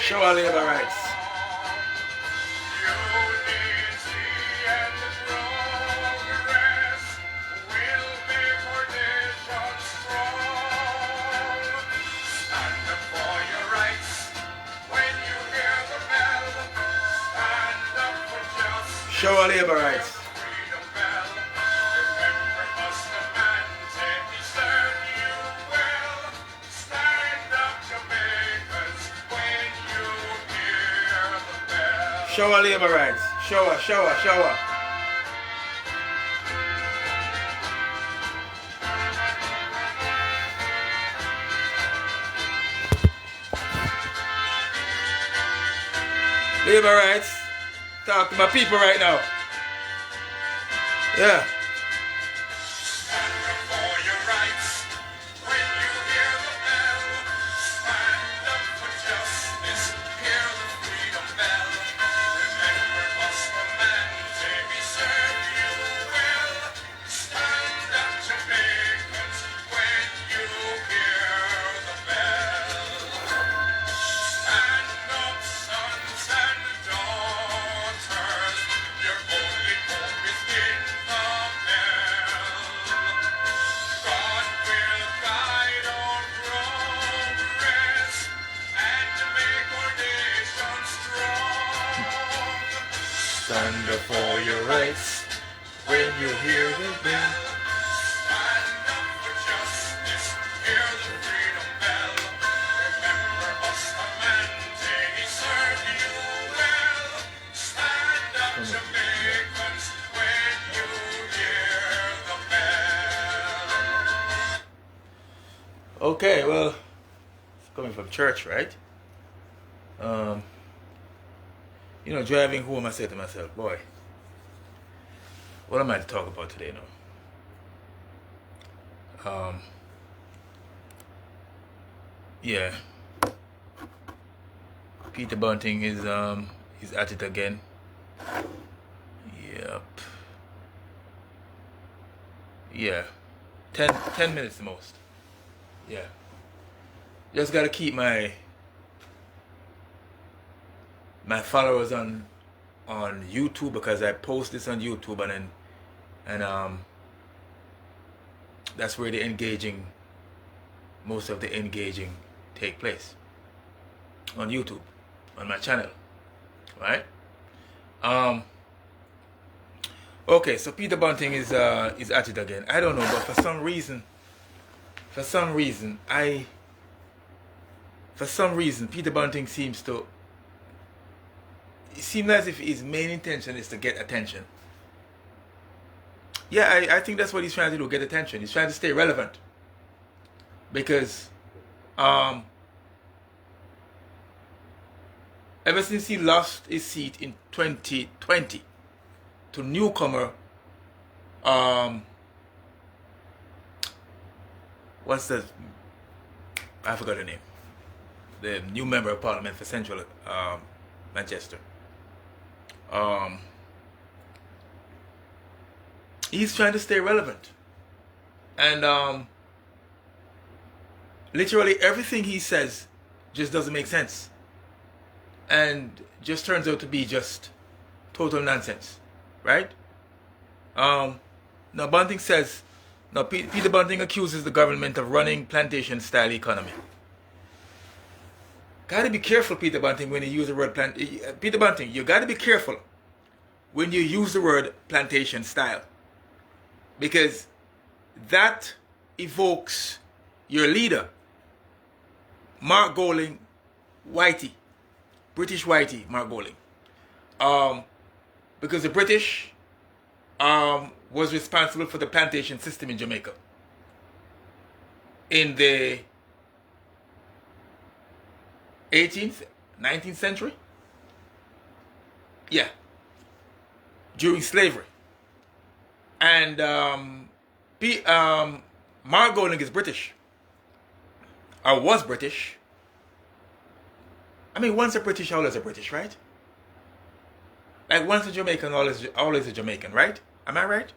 Show our labor rights. Show our labor rights. Show our labor rights. Show her, show her, show her. Labor rights. Talk to my people right now. Yeah. Stand up for your rights when you hear the bell. Stand up for justice, hear the freedom bell. Remember us, Amante, he served you well. Stand up, Jamaicans, when you hear the bell. Okay, well, it's coming from church, right? You know, driving home, I said to myself, boy, what am I to talk about today now? Yeah. Peter Bunting is at it again. Yep. Yeah. 10 minutes the most. Yeah. Just gotta keep my followers on YouTube, because I post this on YouTube, and that's where most of the engaging take place, on YouTube, on my channel, right? Okay, so Peter Bunting is at it again. I don't know, but for some reason Peter Bunting seems as if his main intention is to get attention. Yeah, I think that's what he's trying to do, get attention. He's trying to stay relevant. Because ever since he lost his seat in 2020 to newcomer, what's the, I forgot the name. The new member of parliament for Central Manchester. He's trying to stay relevant, and literally everything he says just doesn't make sense, and just turns out to be just total nonsense, right? Now Bunting says, now Peter Bunting accuses the government of running plantation style economy. Gotta be careful, Peter Bunting, when you use the word Peter Bunting, you gotta be careful when you use the word plantation style, because that evokes your leader, Mark Golding, British Whitey, Mark Golding, because the British was responsible for the plantation system in Jamaica in the 18th, 19th century? Yeah. During slavery. And Mark Golding is British. Or was British. I mean, once a British, always a British, right? Like once a Jamaican, always a Jamaican, right? Am I right?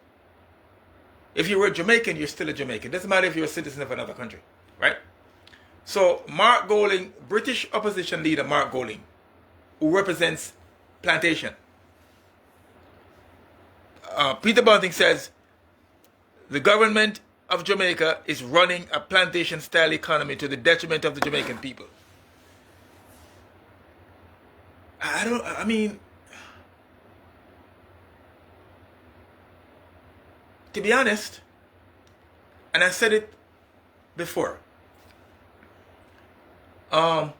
If you were a Jamaican, you're still a Jamaican. Doesn't matter if you're a citizen of another country, right? So Mark Golding, British opposition leader Mark Golding, who represents Plantation. Peter Bunting says the government of Jamaica is running a plantation-style economy to the detriment of the Jamaican people. I mean, to be honest, and I said it before, I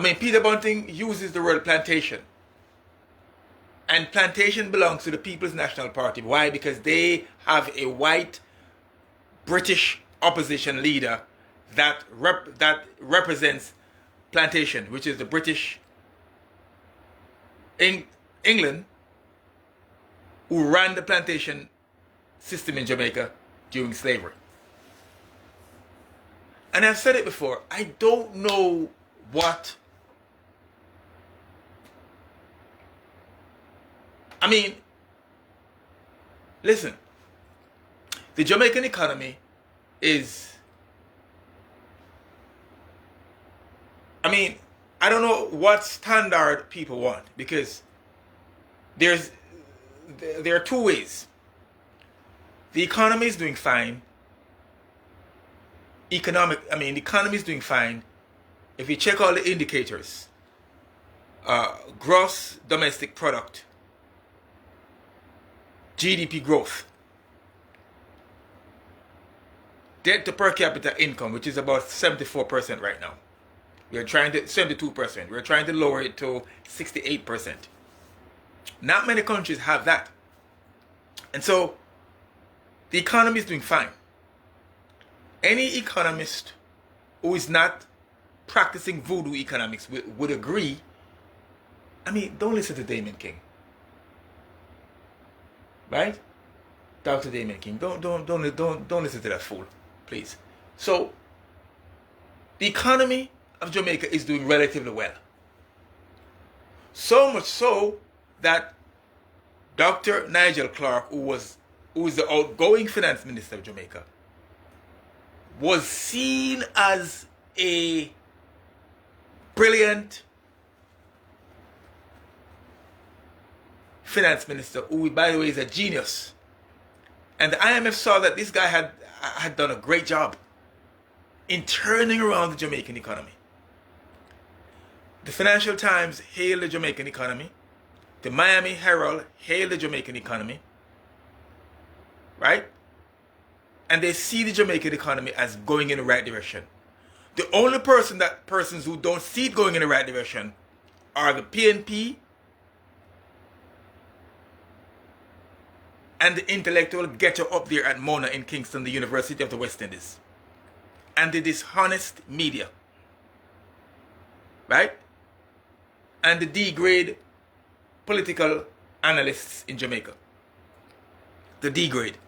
mean, Peter Bunting uses the word plantation. And plantation belongs to the People's National Party. Why? Because they have a white British opposition leader that represents plantation, which is the British England, who ran the plantation system in Jamaica during slavery. And I've said it before, I don't know what... I mean, listen, the Jamaican economy is... I mean, I don't know what standard people want, because there are two ways. The economy is doing fine. The economy is doing fine if you check all the indicators. Gross domestic product, GDP growth, debt to per capita income, which is about 74% right now. We are trying to 72%. We're trying to lower it to 68%. Not many countries have that. And so the economy is doing fine. Any economist who is not practicing voodoo economics would agree. I mean, don't listen to Damon King. Right? Dr. Damon King. Don't listen to that fool, please. So the economy of Jamaica is doing relatively well. So much so that Dr. Nigel Clark, who is the outgoing finance minister of Jamaica, was seen as a brilliant finance minister, who, by the way, is a genius. And the IMF saw that this guy had done a great job in turning around the Jamaican economy. The Financial Times hailed the Jamaican economy. The Miami Herald hailed the Jamaican economy. Right? And they see the Jamaican economy as going in the right direction. The only persons who don't see it going in the right direction are the PNP and the intellectual ghetto up there at Mona in Kingston, the University of the West Indies, and the dishonest media, right? And the D-grade political analysts in Jamaica. The D-grade.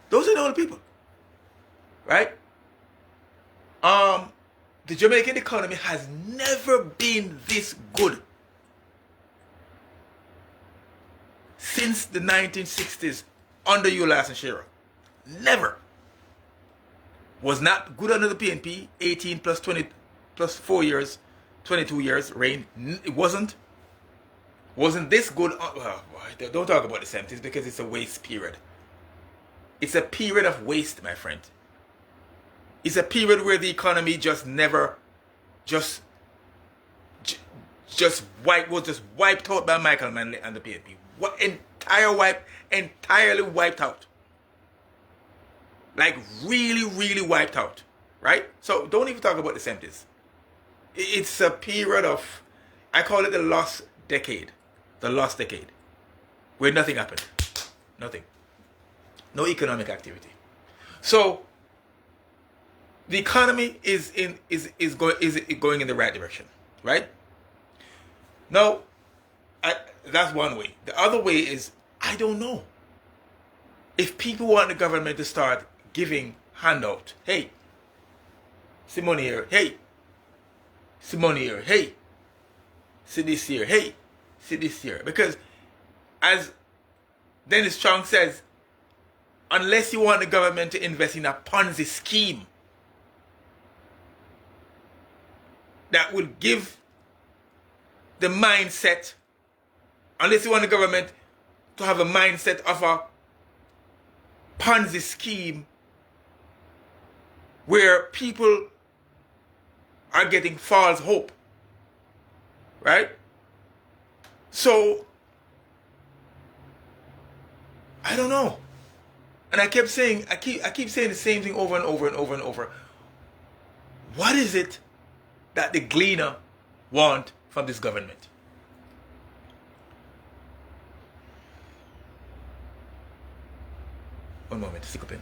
Those are the only people. Right? The Jamaican economy has never been this good since the 1960s under Ulas and Shearer. Never. Was not good under the PNP, 18 plus 20 plus 4 years, 22 years reign. It wasn't this good. Don't talk about the 70s because it's a waste period. It's a period of waste, my friend. It's a period where the economy was wiped out by Michael Manley and the PNP. Entirely wiped out. Like really, really wiped out. Right? So don't even talk about the 70s. It's a period of, I call it the lost decade. The lost decade. Where nothing happened. Nothing. No economic activity. So the economy is going in the right direction, right? Now, that's one way. The other way is, I don't know. If people want the government to start giving handout, hey, see money here, hey, see money here, hey, see this here, hey, see this here. Because as Dennis Strong says, unless you want the government to invest in a Ponzi scheme, that will give the mindset, unless you want the government to have a mindset of a Ponzi scheme where people are getting false hope. Right? So, I don't know. And I keep saying the same thing over and over and over and over. What is it that the gleaner want from this government? One moment, stick up in.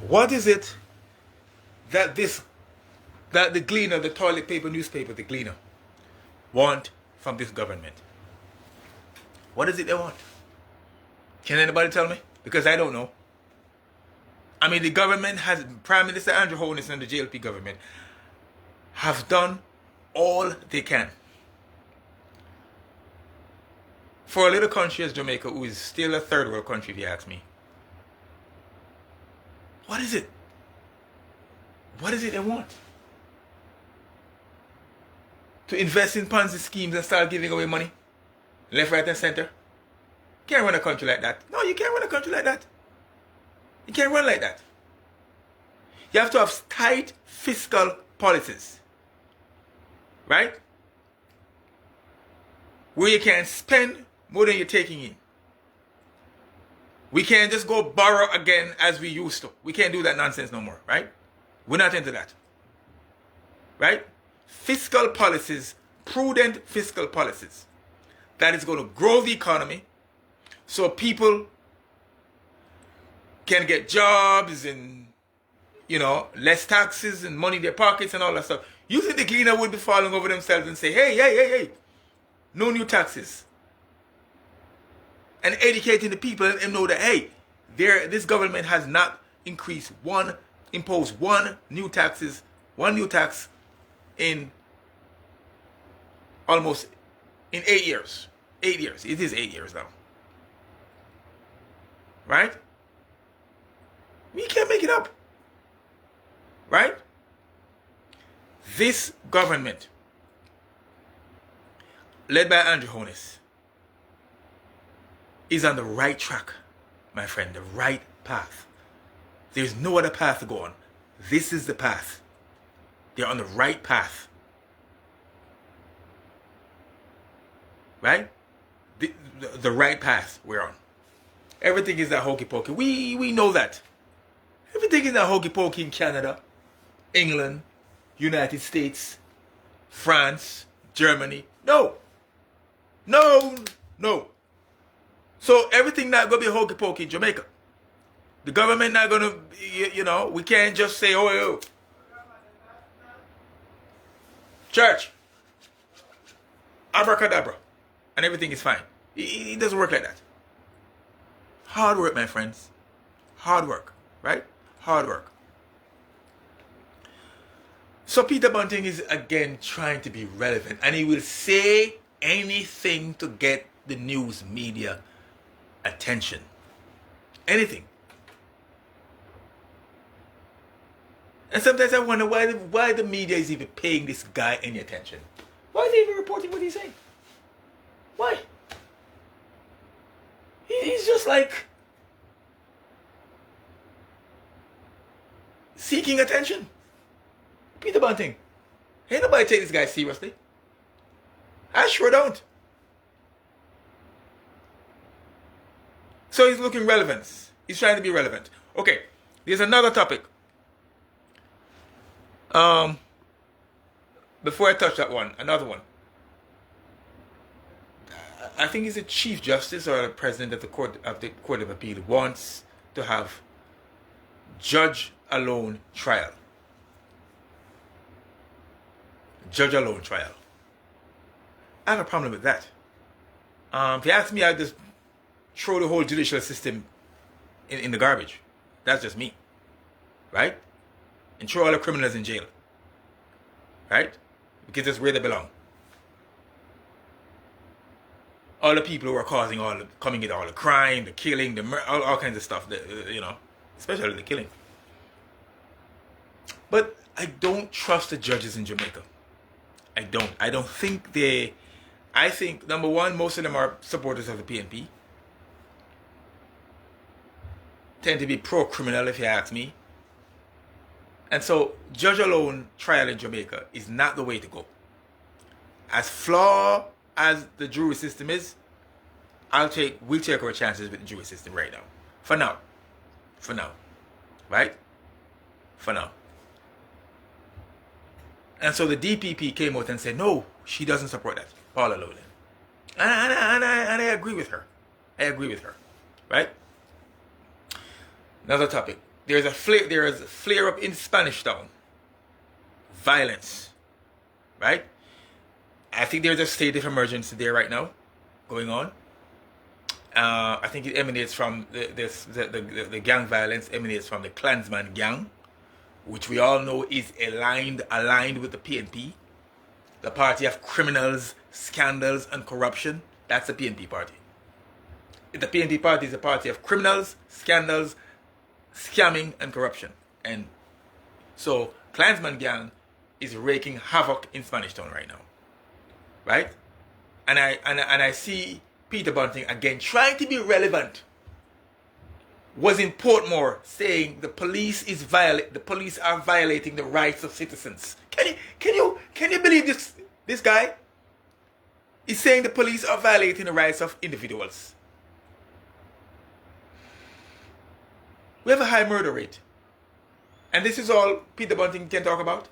What is it that the gleaner, the toilet paper newspaper, the gleaner, want from this government? What is it they want? Can anybody tell me? Because I don't know. I mean, the government has, Prime Minister Andrew Holness and the JLP government have done all they can. For a little country as Jamaica, who is still a third world country if you ask me, what is it? What is it they want? To invest in Ponzi schemes and start giving away money? Left, right, and center? You can't run a country like that. No, you can't run a country like that. You can't run like that. You have to have tight fiscal policies. Right? Where you can spend more than you're taking in. We can't just go borrow again as we used to. We can't do that nonsense no more, right? We're not into that. Right? Fiscal policies, prudent fiscal policies. That is going to grow the economy so people can get jobs and, less taxes and money in their pockets and all that stuff. You think the cleaner would be falling over themselves and say, hey, no new taxes. And educating the people and know that, hey, this government has not imposed one new tax in almost 8 years. 8 years. It is 8 years now. Right? We can't make it up. Right? This government, led by Andrew Holness, is on the right track, my friend, the right path. There's no other path to go on. This is the path. They're on the right path. Right? The right path we're on. Everything is that hokey pokey. We know that. Everything is that hokey pokey in Canada, England, United States, France, Germany. No. So everything not going to be hokey pokey in Jamaica. The government not going to, we can't just say, oh, church, abracadabra, and everything is fine. It doesn't work like that. Hard work, my friends. Hard work, right? Hard work. So Peter Bunting is again trying to be relevant, and he will say anything to get the news media attention. Anything. And sometimes I wonder why the media is even paying this guy any attention. Why is he even reporting what he's saying? Why? He's just like seeking attention. Peter Bunting. Ain't nobody take this guy seriously. I sure don't. So he's looking relevant. He's trying to be relevant. Okay, there's another topic. Before I touch that one, another one. I think he's a Chief Justice or the President of the Court of Appeal wants to have judge alone trial. Judge alone trial. I have a problem with that. If you ask me, I just throw the whole judicial system in the garbage. That's just me. right? And throw all the criminals in jail, right? Because that's where they belong. All the people who are causing coming in all the crime, the killing, the all kinds of stuff, especially the killing. But I don't trust the judges in Jamaica. I don't. I don't think they. I think, number one, most of them are supporters of the PNP. Tend to be pro-criminal, if you ask me. And so, judge alone trial in Jamaica is not the way to go. As flawed as the jury system is, we'll take our chances with the jury system right now. For now. Right? For now. And so the DPP came out and said, no, she doesn't support that. Paula Lowland. And I agree with her. Right? Another topic. There is a flare up in Spanish Town. Violence. Right? I think there's a state of emergency there right now going on. I think it emanates from the gang violence emanates from the Klansman gang, which we all know is aligned with the PNP, the party of criminals, scandals, and corruption. That's the PNP party. The PNP party is a party of criminals, scandals, scamming, and corruption. And so Klansman gang is wreaking havoc in Spanish Town right now, right? And I see Peter Bunting again trying to be relevant. Was in Portmore saying the police are violating the rights of citizens. Can you believe this guy? He's saying the police are violating the rights of individuals. We have a high murder rate. And this is all Peter Bunting can talk about?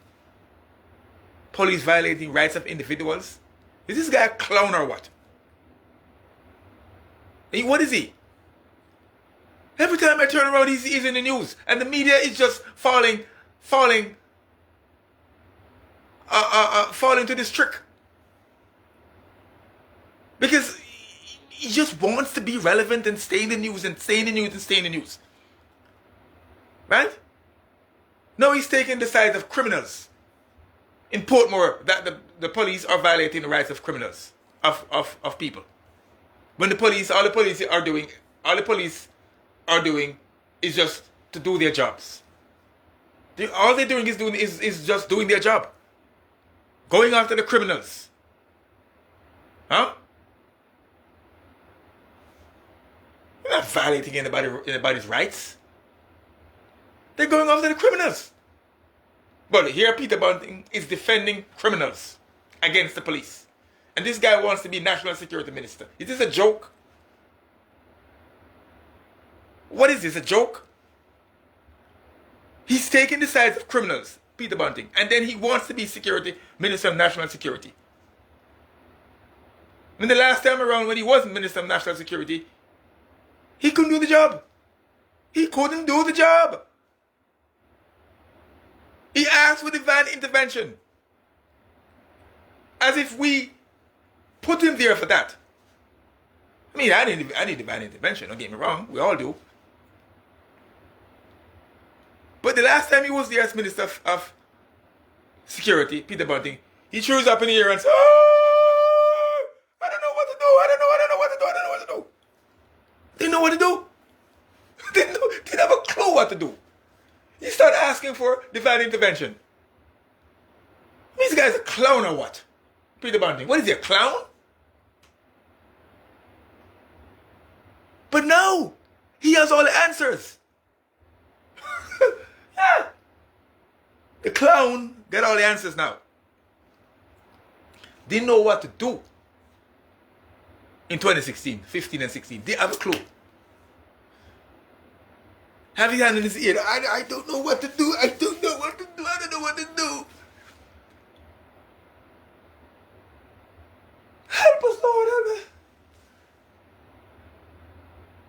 Police violating rights of individuals? Is this guy a clown or what? What is he? Every time I turn around, he's in the news. And the media is just falling to this trick. Because he just wants to be relevant and stay in the news and stay in the news and stay in the news. Right? No, he's taking the side of criminals. In Portmore, that the police are violating the rights of criminals, of people. When all the police are doing is just to do their jobs. All they're doing is just doing their job. Going after the criminals. Huh? They're not violating anybody's rights. They're going after the criminals. But here Peter Bunting is defending criminals against the police. And this guy wants to be National Security Minister. Is this a joke? What is this, a joke? He's taking the sides of criminals, Peter Bunting, and then he wants to be Minister of National Security. When the last time around when he wasn't Minister of National Security, he couldn't do the job. He couldn't do the job. He asked for divine intervention. As if we put him there for that. I mean, I need divine intervention, don't get me wrong. We all do. But the last time he was there as Minister of Security, Peter Bunting, he throws up in the air and says, oh, I don't know what to do. Didn't know what to do. Didn't have a clue what to do. He started asking for divine intervention. This guy's a clown or what? Peter Bunting. What is he, a clown? But no, he has all the answers. Yeah. The clown got all the answers now. Didn't know what to do in 2016, 15 and 16. Didn't have a clue. Have his hand in his ear. I don't know what to do. I don't know what to do. Help us, Lord. Help us.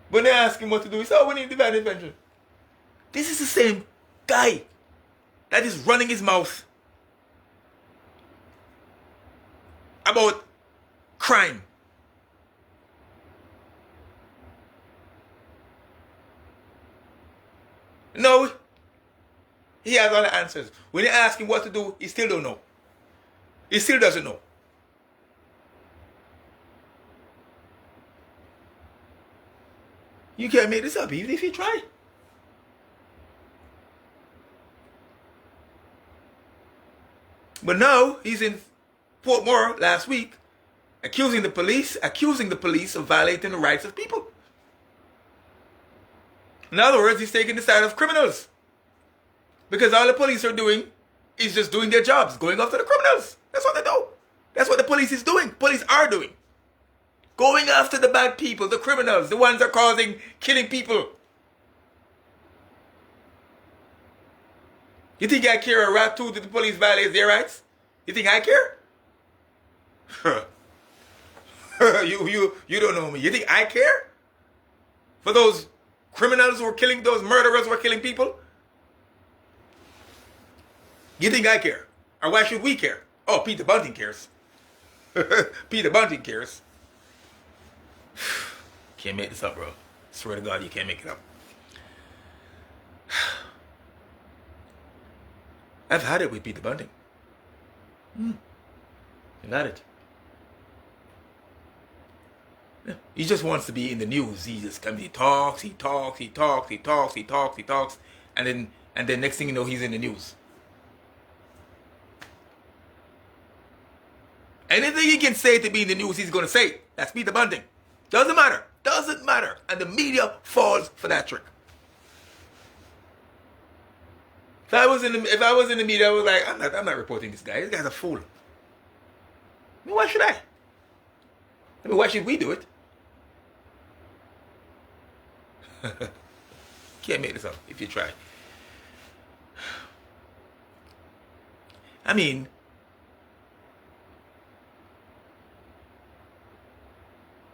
When they ask him what to do, he said, oh, we need divine intervention. This is the same guy that is running his mouth about crime. No, He has all the answers. When you ask him what to do, he still don't know. He still doesn't know. You can't make this up, even if you try. But now, he's in Fort Moore last week, accusing the police of violating the rights of people. In other words, he's taking the side of criminals. Because all the police are doing is just doing their jobs, going after the criminals. That's what they do. That's what the police is doing. Police are doing. Going after the bad people, the criminals, the ones that are killing people. You think I care a rat too that the police violates their rights? You think I care? You don't know me. You think I care? For those criminals who are killing, those murderers who are killing people? You think I care? Or why should we care? Oh, Peter Bunting cares. Peter Bunting cares. Can't make this up, bro. Swear to God, you can't make it up. I've had it with Peter Bunting. I've had it. Yeah. He just wants to be in the news. He just comes, he talks, and then next thing you know, he's in the news. Anything he can say to be in the news, he's going to say it. That's Peter Bunting. Doesn't matter. Doesn't matter. And the media falls for that trick. If I was in the media, I was like, I'm not reporting this guy. This guy's a fool. I mean, why should I? I mean, why should we do it? Can't make this up if you try. I mean,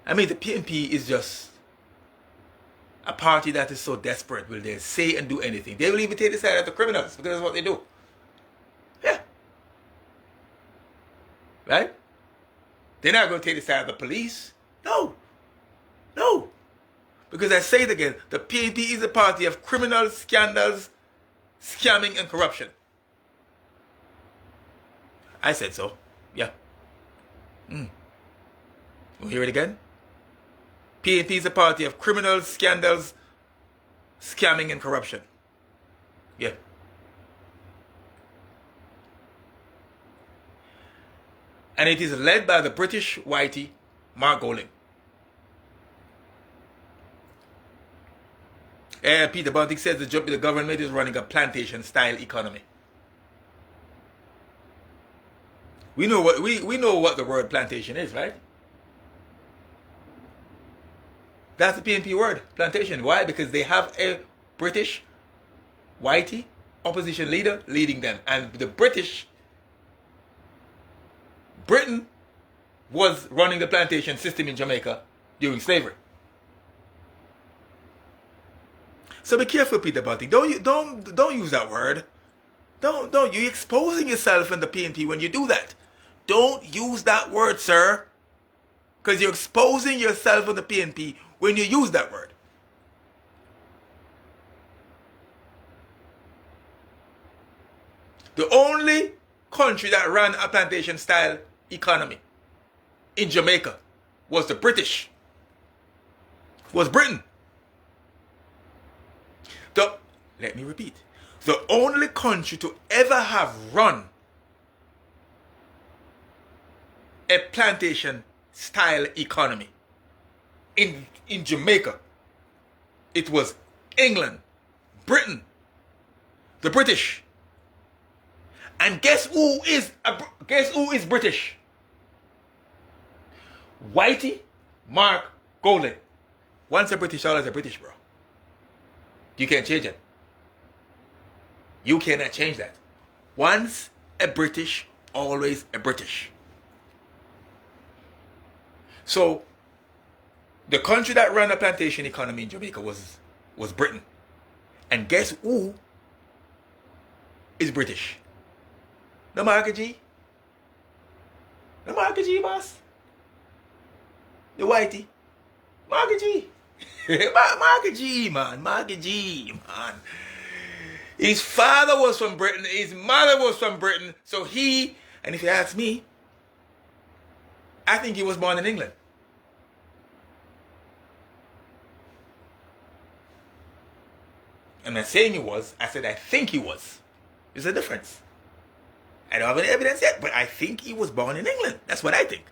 the PNP is just a party that is so desperate. Will they say and do anything? They will even take the side of the criminals because that's what they do. Yeah. Right? They're not going to take the side of the police. No. No. Because I say it again, the PNP is a party of criminals, scandals, scamming, and corruption. I said so. Yeah. We'll hear it again. PNP is a party of criminals, scandals, scamming, and corruption. Yeah. And it is led by the British whitey, Mark Golding. Peter Bunting says the government is running a plantation-style economy. We know what the word plantation is, right? That's the PNP word, plantation. Why? Because they have a British whitey opposition leader leading them. And Britain was running the plantation system in Jamaica during slavery. So be careful, Peter Bunting. Don't use that word. Don't. You're exposing yourself in the PNP when you do that. Don't use that word, sir. Because you're exposing yourself in the PNP when you use that word. The only country that ran a plantation-style economy in Jamaica was the British. Was Britain. Let me repeat. The only country to ever have run a plantation-style economy in Jamaica, it was England, Britain, the British. And guess who is British? Whitey Mark Golding. Once a British, always a British, bro. You can't change it. You cannot change that. Once a British, always a British. So, the country that ran a plantation economy in Jamaica was Britain. And guess who is British? The Mark G. The Mark G, boss. The Whitey. Mark G. Mark G, man. Mark G, man. His father was from Britain. His mother was from Britain. So he, and if you ask me, I think he was born in England. I'm not saying he was. I said I think he was. There's a difference. I don't have any evidence yet, but I think he was born in England. That's what I think.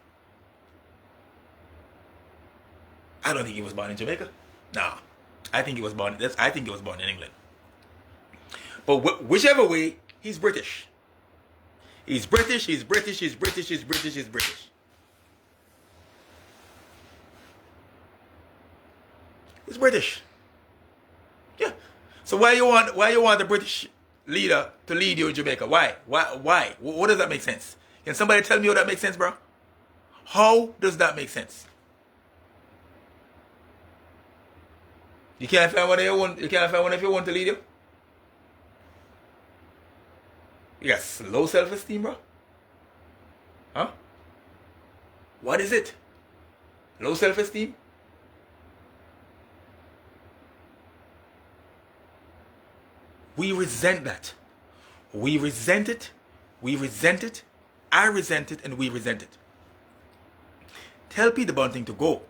I don't think he was born in Jamaica. No, I think he was born. I think he was born in England. But whichever way, he's British. He's British. He's British. He's British. He's British. He's British. He's British. Yeah. So why you want the British leader to lead you in Jamaica? Why? Why? What does that make sense? Can somebody tell me how that makes sense, bro? How does that make sense? You can't find one if you want to lead you. You got low self-esteem, bro? Huh? What is it? Low self-esteem? We resent that. We resent it. We resent it. I resent it, and we resent it. Tell Peter Bunting to go.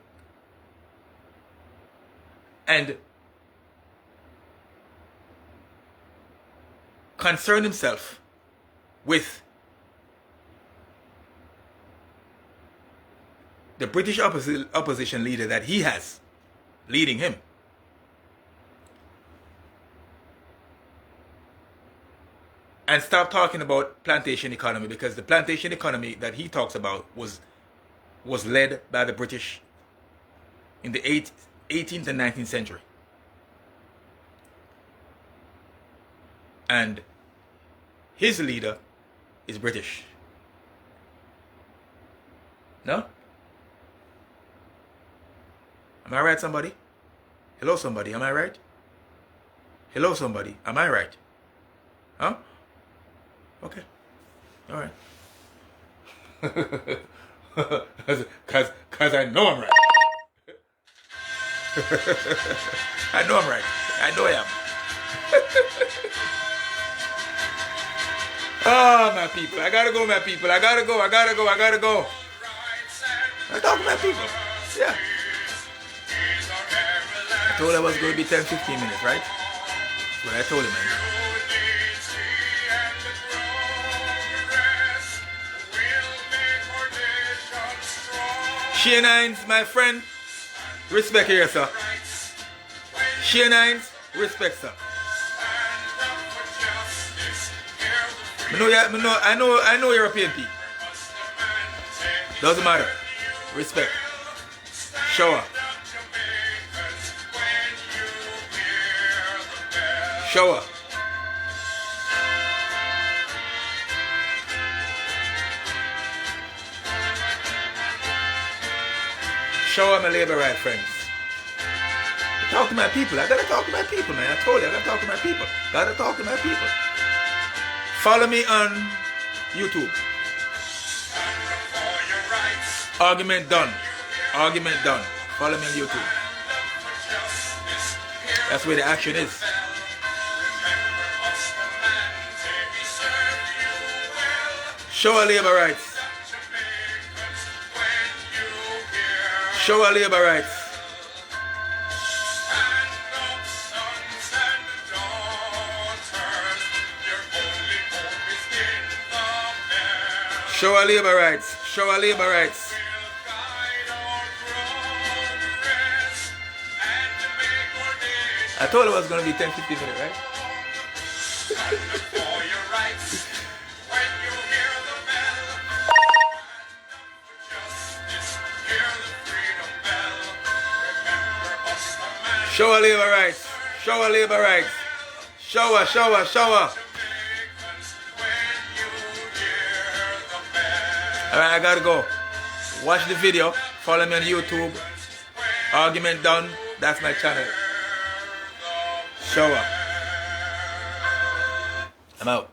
And concern himself with the British opposition leader that he has leading him. And stop talking about plantation economy, because the plantation economy that he talks about was led by the British in the 18th and 19th century. And his leader is British. No? Am I right, somebody? Hello, somebody. Am I right? Hello, somebody. Am I right? Huh? Okay. All right. Cause I know I'm right. I know I'm right. I know I am. Oh, my people. I gotta go, my people. I gotta go. I gotta talk to my people. Yeah. I told him it was going to be 10-15 minutes, right? That's what I told him, man. Shane Hines, my friend, respect here, sir. Shane Hines, respect, sir. I know European people. Doesn't matter. Respect. Shower. Shower. Show my labor right friends. Talk to my people. I gotta talk to my people, man. I told you I gotta talk to my people. Gotta talk to my people. Follow me on YouTube. Argument done. Argument done. Follow me on YouTube. That's where the action is. Show our labor rights. Show our labor rights. Show our labor rights. Show our labor rights. I told you it was going to be 10-15 minutes, right? Show our labor rights. Show our labor rights. Shower. Alright, I gotta go. Watch the video. Follow me on YouTube. Argument done. That's my channel. Shower. I'm out.